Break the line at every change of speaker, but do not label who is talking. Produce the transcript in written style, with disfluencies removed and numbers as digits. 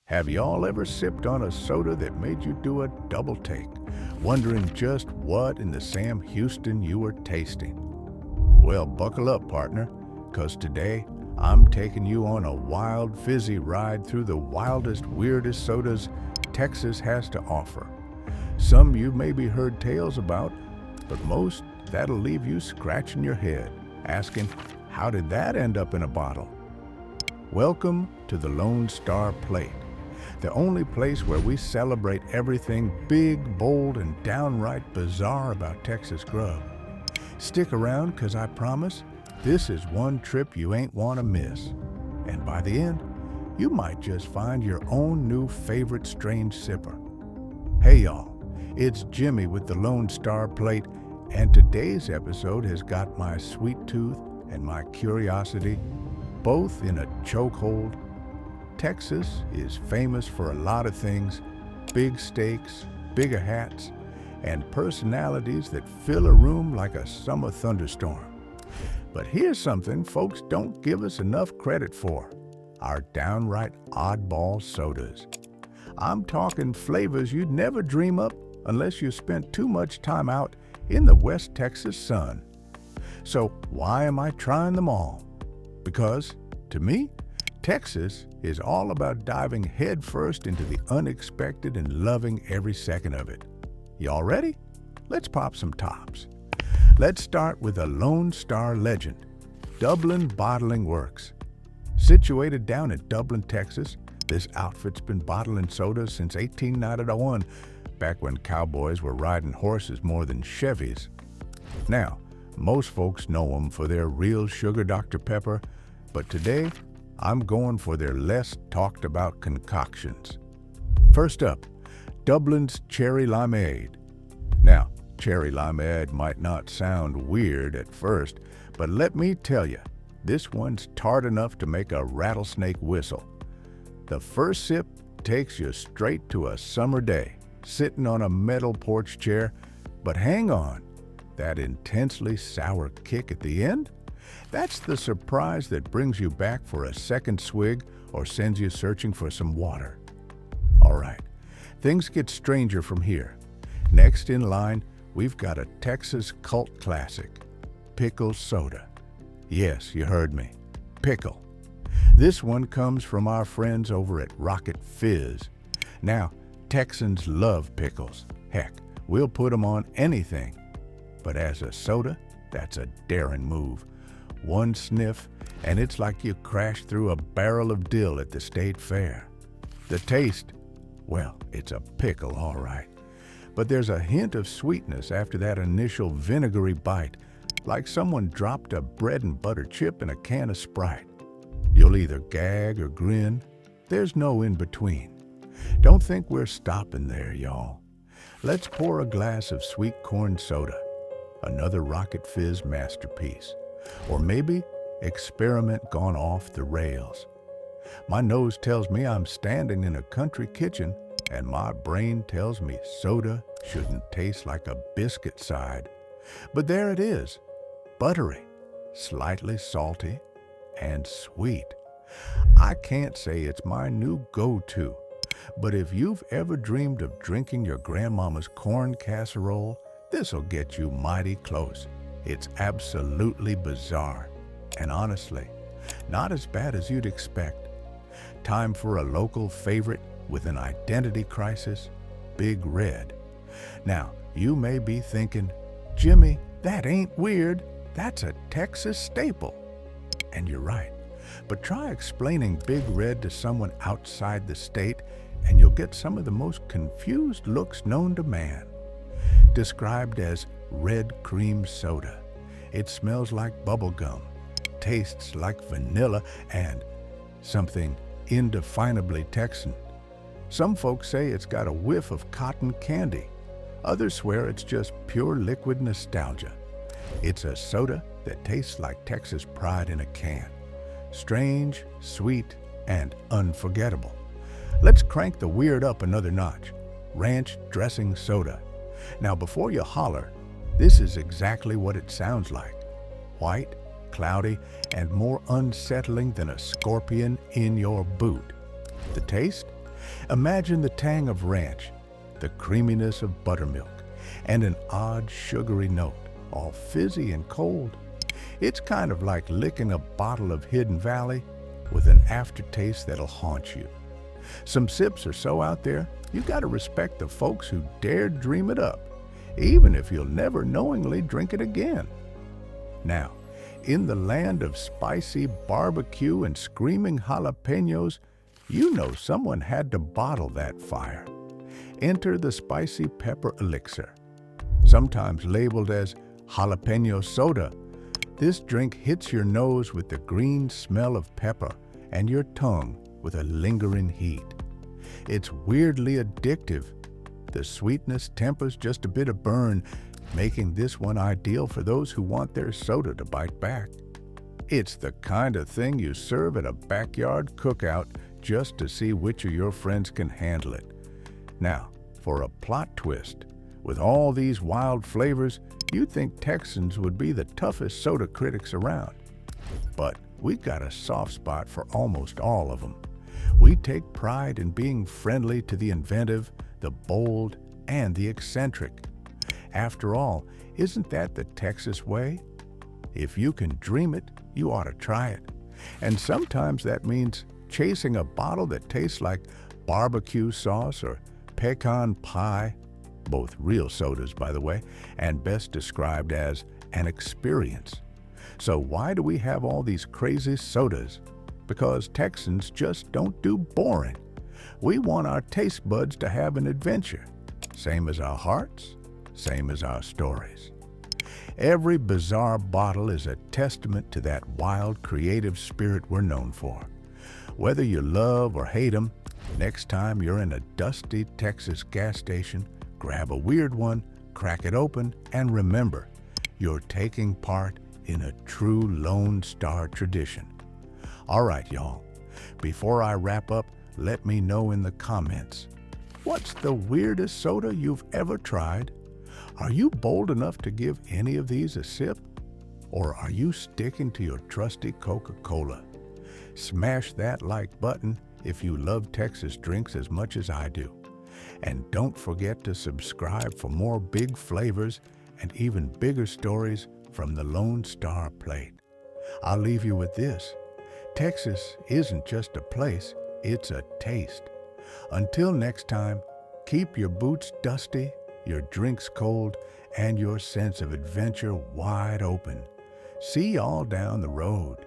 Have y'all ever sipped on a soda that made you do a double take, wondering just what in the Sam Houston you were tasting? Well, buckle up, partner, 'cause today I'm taking you on a wild, fizzy ride through the wildest, weirdest sodas Texas has to offer. Some you maybe heard tales about, but most that'll leave you scratching your head, asking, how did that end up in a bottle? Welcome to the Lone Star Plate, the only place where we celebrate everything big, bold, and downright bizarre about Texas grub. Stick around, 'cause I promise this is one trip you ain't want to miss. And by the end, you might just find your own new favorite strange sipper. Hey y'all, it's Jimmy with the Lone Star Plate, and today's episode has got my sweet tooth and my curiosity both in a chokehold. Texas is famous for a lot of things: big steaks, bigger hats, and personalities that fill a room like a summer thunderstorm. But here's something folks don't give us enough credit for: our downright oddball sodas. I'm talking flavors you'd never dream up unless you spent too much time out in the West Texas sun. So why am I trying them all? Because, to me, Texas is all about diving headfirst into the unexpected and loving every second of it. Y'all ready? Let's pop some tops. Let's start with a Lone Star legend, Dublin Bottling Works. Situated down in Dublin, Texas, this outfit's been bottling sodas since 1891, back when cowboys were riding horses more than Chevys. Now, most folks know them for their real sugar Dr. Pepper, but today, I'm going for their less talked about concoctions. First up, Dublin's Cherry Limeade. Now, cherry limeade might not sound weird at first, but let me tell you, this one's tart enough to make a rattlesnake whistle. The first sip takes you straight to a summer day, sitting on a metal porch chair, but hang on, that intensely sour kick at the end? That's the surprise that brings you back for a second swig or sends you searching for some water. All right, things get stranger from here. Next in line, we've got a Texas cult classic, pickle soda. Yes, you heard me, pickle. This one comes from our friends over at Rocket Fizz. Now, Texans love pickles. Heck, we'll put them on anything. But as a soda, that's a daring move. One sniff, and it's like you crashed through a barrel of dill at the state fair. The taste, well, it's a pickle, all right. But there's a hint of sweetness after that initial vinegary bite, like someone dropped a bread and butter chip in a can of Sprite. You'll either gag or grin. There's no in between. Don't think we're stopping there, y'all. Let's pour a glass of sweet corn soda, another Rocket Fizz masterpiece. Or maybe experiment gone off the rails. My nose tells me I'm standing in a country kitchen, and my brain tells me soda shouldn't taste like a biscuit side. But there it is, buttery, slightly salty, and sweet. I can't say it's my new go-to, but if you've ever dreamed of drinking your grandmama's corn casserole, this'll get you mighty close. It's absolutely bizarre, and honestly, not as bad as you'd expect. Time for a local favorite with an identity crisis, Big Red. Now, you may be thinking, Jimmy, that ain't weird. That's a Texas staple. And you're right. But try explaining Big Red to someone outside the state, and you'll get some of the most confused looks known to man. Described as red cream soda, it smells like bubble gum, tastes like vanilla, and something indefinably Texan. Some folks say it's got a whiff of cotton candy. Others swear it's just pure liquid nostalgia. It's a soda that tastes like Texas pride in a can. Strange, sweet, and unforgettable. Let's crank the weird up another notch. Ranch dressing soda. Now, before you holler, this is exactly what it sounds like. White, cloudy, and more unsettling than a scorpion in your boot. The taste? Imagine the tang of ranch, the creaminess of buttermilk, and an odd sugary note, all fizzy and cold. It's kind of like licking a bottle of Hidden Valley with an aftertaste that'll haunt you. Some sips are so out there, you gotta respect the folks who dared dream it up, even if you'll never knowingly drink it again. Now, in the land of spicy barbecue and screaming jalapenos, you know someone had to bottle that fire. Enter the spicy pepper elixir. Sometimes labeled as jalapeno soda, this drink hits your nose with the green smell of pepper and your tongue with a lingering heat. It's weirdly addictive. The sweetness tempers just a bit of burn, making this one ideal for those who want their soda to bite back. It's the kind of thing you serve at a backyard cookout just to see which of your friends can handle it. Now, for a plot twist, with all these wild flavors, you'd think Texans would be the toughest soda critics around. But we got a soft spot for almost all of them. We take pride in being friendly to the inventive, the bold, and the eccentric. After all, isn't that the Texas way? If you can dream it, you ought to try it. And sometimes that means chasing a bottle that tastes like barbecue sauce or pecan pie, both real sodas, by the way, and best described as an experience. So why do we have all these crazy sodas? Because Texans just don't do boring. We want our taste buds to have an adventure, same as our hearts, same as our stories. Every bizarre bottle is a testament to that wild, creative spirit we're known for. Whether you love or hate them, next time you're in a dusty Texas gas station, grab a weird one, crack it open, and remember, you're taking part in a true Lone Star tradition. All right, y'all. Before I wrap up, let me know in the comments, what's the weirdest soda you've ever tried? Are you bold enough to give any of these a sip? Or are you sticking to your trusty Coca-Cola? Smash that like button if you love Texas drinks as much as I do. And don't forget to subscribe for more big flavors and even bigger stories from the Lone Star Plate. I'll leave you with this. Texas isn't just a place, it's a taste. Until next time, keep your boots dusty, your drinks cold, and your sense of adventure wide open. See y'all down the road.